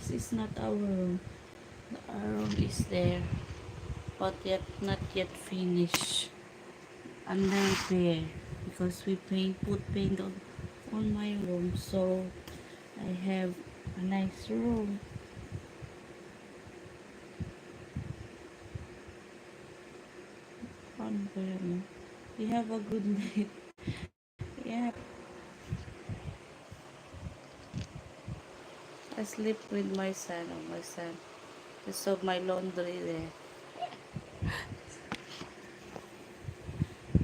this is not our room. Our room is there, but yet not yet finished. Under there, because we put paint on my room, so I have a nice room. Fun ba yun? We have a good night. Yeah. I sleep with my son. Oh, my son. Just of my laundry there.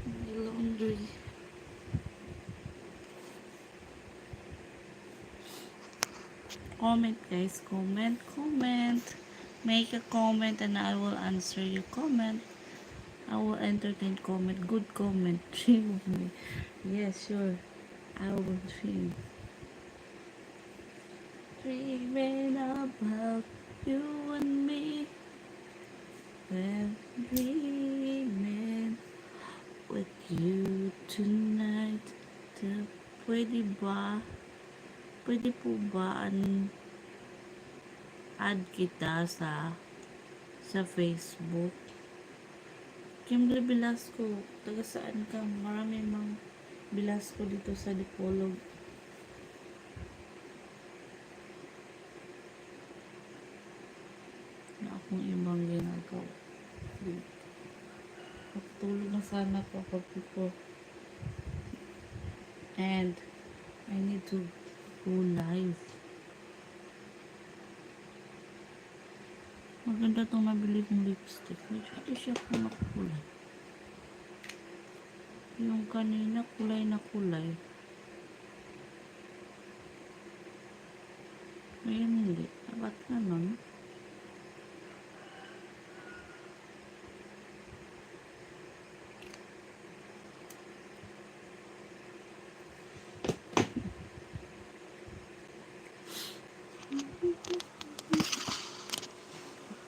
My laundry. Comment, guys. Comment. Make a comment and I will answer your comment. I will entertain comment. Good comment. Dream of me. Yes, sure. I will dream. Dreaming about you and me. Well, dreaming with you tonight. Pwede ba? Pwede po ba add kita sa Facebook? Kimberly Velasco, taga saan ka? Marami mang Velasco dito sa Dipolog. Na akong ibang ginagawa. Magtulog na sana ako po. And I need to go live. Maganda itong nabili kong lipstick. Medyo siya kung nakulay. Yung kanina kulay na kulay. Ngayon hindi. Ba't ganon?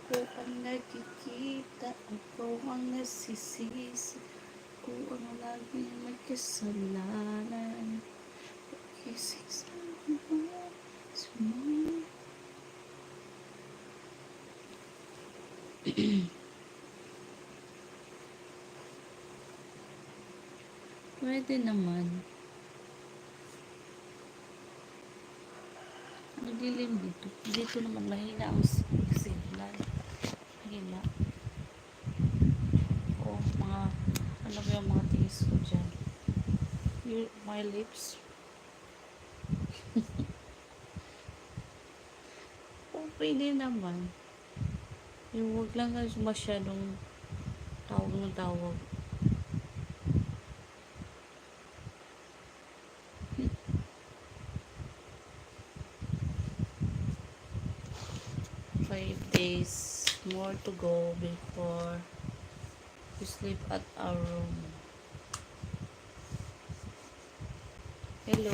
Ako ang nakikita, ako ang nasisisi, ako ang laging may kasalanan. Pakisisama sumama. Pwede naman. Nagdilim dito. Dito naman mahina ang signal. Mahina. O, ano ba yung mga tingis ko dyan? My lips. O, pwede naman. Yung huwag lang kasi masyadong tawag na tawag. Days more to go before we sleep at our room. Hello,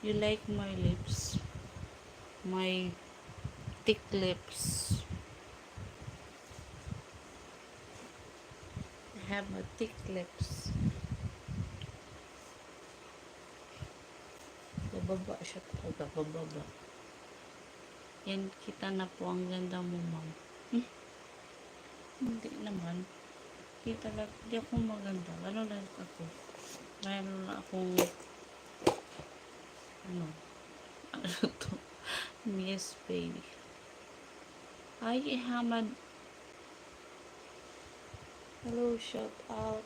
you like my lips? My thick lips. I have a thick lips. Bababa siya talaga, bababa. Yan, kita na po ang ganda mo, ma'am. Hindi naman. Kita lang, hindi ako maganda. Ano lang ako? Mayroon na akong ano to? Yes, baby. Hi, Hamad. Hello, shout out.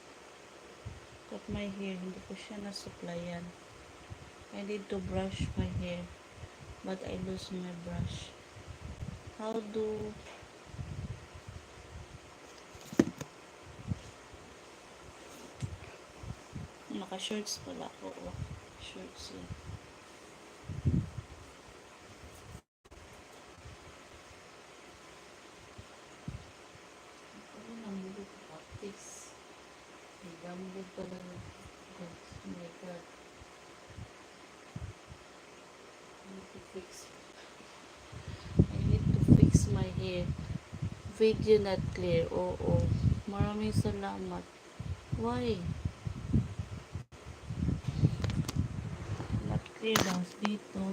Cut my hair. Hindi ko siya nasuplayan. I need to brush my hair. But I lose my brush. How do naka-shorts pala ako. Oh, shorts yun. Ako namulog practice. May gamulog pala. Oh my God. I need to fix my hair. Video not clear. Oo. Maraming salamat. Why? Not clear daw dito.